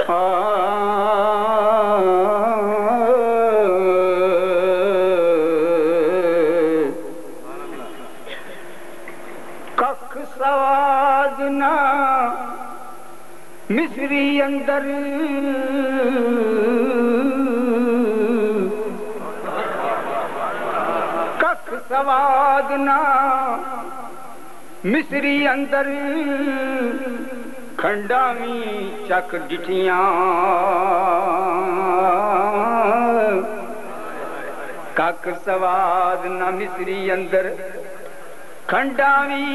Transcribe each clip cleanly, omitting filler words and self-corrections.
कख सवाद ना मिस्री अंदर कख सवाद ना मिस्री अंदर खंडावी चक डिठियां कख सवाद ना मिस्री अंदर खंडावी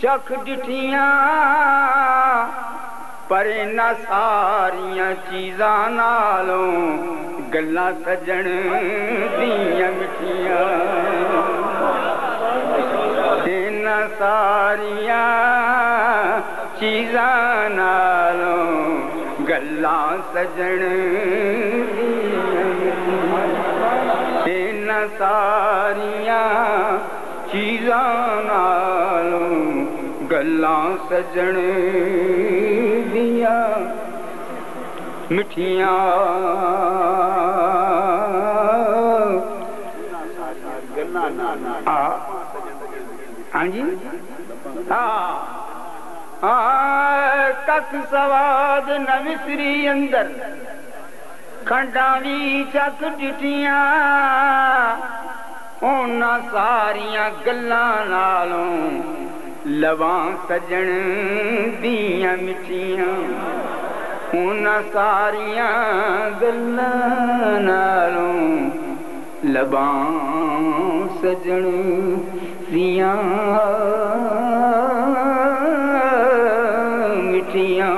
चख डिठियां पर इन्हां सारियां चीज़ां नालों गल्लां सजण दियां मिठियां इन्हां सारियां चीज़ां नालों गल्लां सजण इन्हां सारियां चीज़ां नालों गल्लां सजण दियां मिठियां हाँ जी कख सवाद न मिस्री अंदर खंडावी चक डिठियां उन्हां सारियां गल्लां नालों लवां सजण दियां मिठियां उन्हां सारियां गल्लां नालों लवां सजण दियां मिठियां।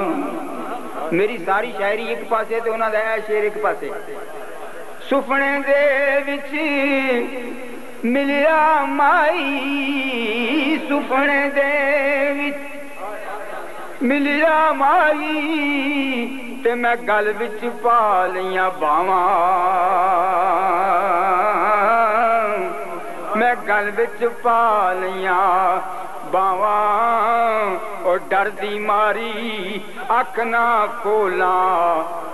मेरी सारी शायरी एक पासे ते उन्हां दा शेर एक पासे। सुपने दे विच मिलिया माई सुपने दे विच मिलिया माई ते मैं गल विच पा लियां बावां मैं गल विच पा लियां बावां और डर दी मारी अख ना खोला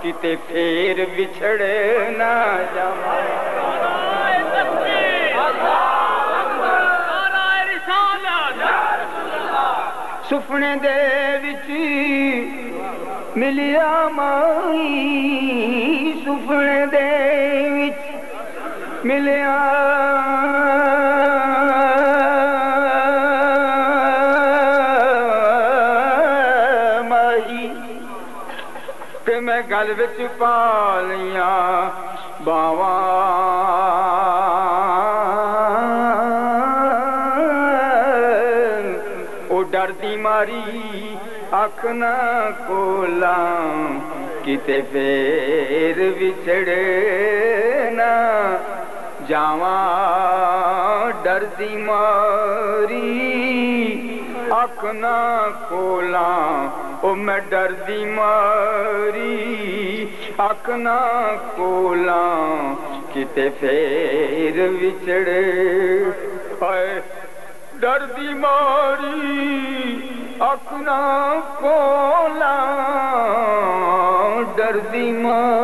किते फेर विछड़े ना जावां। सुपने दे विच मिलिया माई सुपने दे विच मिलिया माई ते मैं गल विच पा लियां बावां डर दी मारी अख ना खोला किते फेर विछड़े ना जावां। डर दी मारी अख ना खोला ओ मैं डर दी मारी अख ना खोला किते फेर विछड़े हाय डर दी मारी अख ना खोला डर दी मारी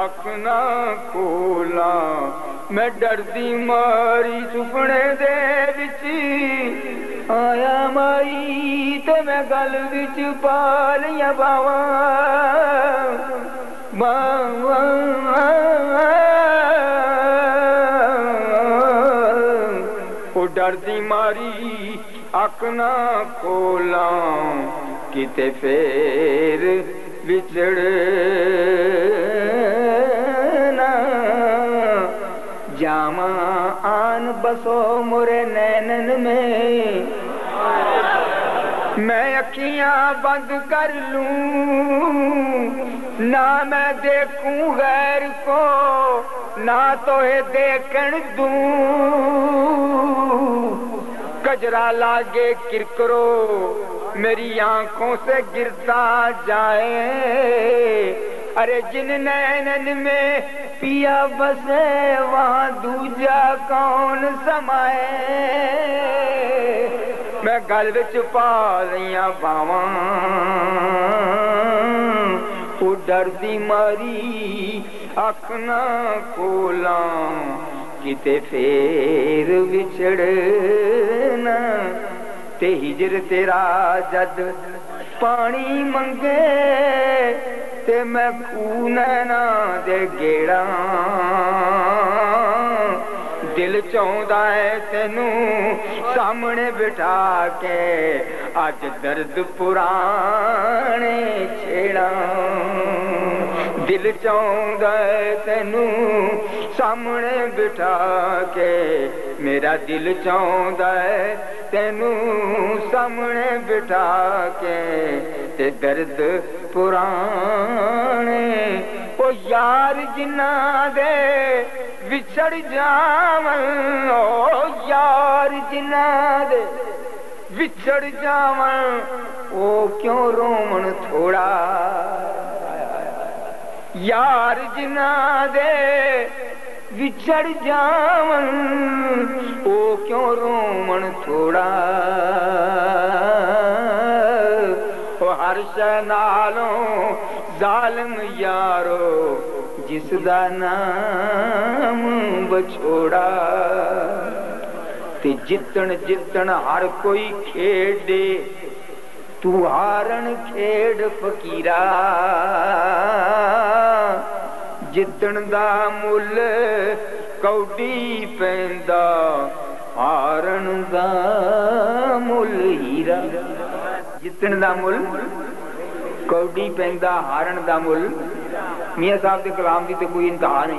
अख ना खोला मैं डर दी मारी सुपने दे विच आया माई ते मैं गल विच पा लियां बावां डर दी मारी अख ना खोला किते फेर विछड़े ना जामा आन बसो मोरे नैनन में मैं अखियां बंद कर लूं ना मैं देखूं गैर को ना तो ये देखण दूं कजरा लागे किरकरो मेरी आंखों से गिरता जाए अरे जिन नैनन में पिया बसे वहां दूजा कौन समाए मैं गल विच पा लियां बावां ओ डरदी मारी अख ना खोलां किते फेर विछड़ना ते हिजर तेरा जद पानी मंगे ते मैं खूह नैना दे गेड़ा दिल चाहुंदा है तेनू सामने बिठा के अज दर्द पुराने छेड़ा दिल चाहुंदा है तेनू सामने बिठा के मेरा दिल चाहुंदा है तेनू सामने बिठा के ते दर्द पुराने ओ यार जिन्ना दे विछड़ जावन ओ यार जिन्ना दे विछड़ जावन ओ क्यों रोमन थोड़ा यार जिन्ना दे विछड़ जावन ओ क्यों रोमन थोड़ा ओ हर शै नालों जालिम यारो जिसदा नाम बछोड़ा ते जितन जितन हर कोई खेडे तू हारन खेड फकीरा जितन दा मुल कौडी पैंदा हारन दा मुल हीरा जितन दा मुल कौडी पैंदा हारन दा मुल मियां साहब के कलाम की तो कोई इंतहा नहीं।